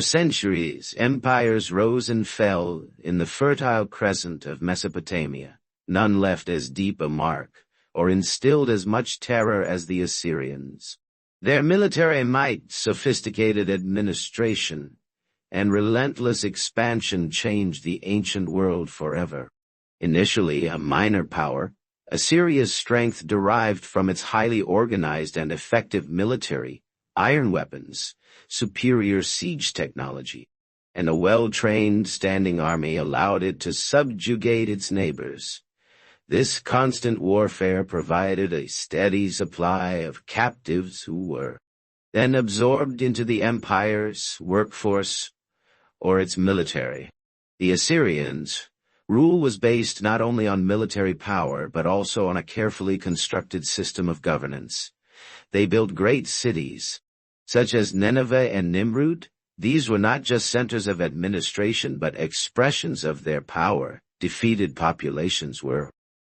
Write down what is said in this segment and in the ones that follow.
centuries, empires rose and fell in the fertile crescent of Mesopotamia. None left as deep a mark, or instilled as much terror as the Assyrians. Their military might, sophisticated administration, and relentless expansion changed the ancient world forever. Initially a minor power, Assyria's strength derived from its highly organized and effective military, iron weapons, superior siege technology, and a well-trained standing army allowed it to subjugate its neighbors. This constant warfare provided a steady supply of captives who were then absorbed into the empire's workforce or its military. The Assyrians' rule was based not only on military power but also on a carefully constructed system of governance. They built great cities, such as Nineveh and Nimrud. These were not just centers of administration but expressions of their power. Defeated populations were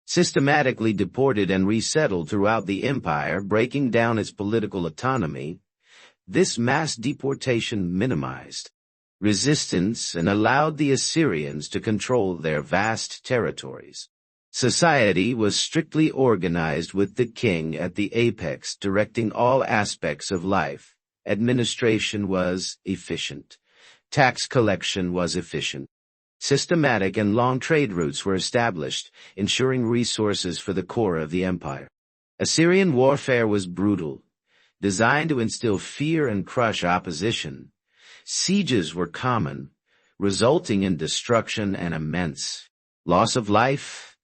systematically deported and resettled throughout the empire, breaking down its political autonomy. This mass deportation minimized resistance and allowed the Assyrians to control their vast territories. Society was strictly organized with the king at the apex directing all aspects of life. Administration was efficient. Tax collection was efficient. Systematic and long trade routes were established, ensuring resources for the core of the empire. Assyrian warfare was brutal, designed to instill fear and crush opposition. Sieges were common, resulting in destruction and immense loss of life.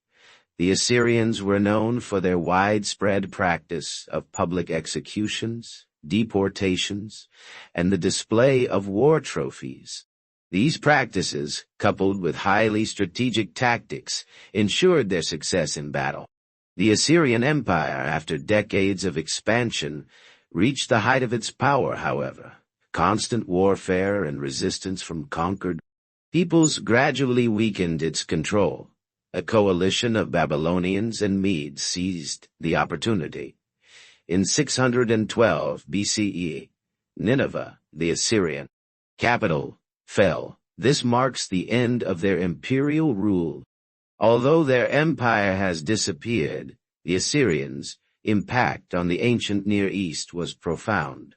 The Assyrians were known for their widespread practice of public executions, deportations, and the display of war trophies. These practices, coupled with highly strategic tactics, ensured their success in battle. The Assyrian Empire, after decades of expansion, reached the height of its power, however. Constant warfare and resistance from conquered peoples gradually weakened its control. A coalition of Babylonians and Medes seized the opportunity. In 612 BCE, Nineveh, the Assyrian capital, fell. This marks the end of their imperial rule. Although their empire has disappeared, the Assyrians' impact on the ancient Near East was profound.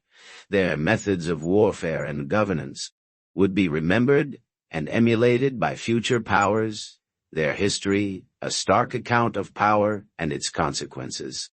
Their methods of warfare and governance would be remembered and emulated by future powers. Their history, a stark account of power and its consequences.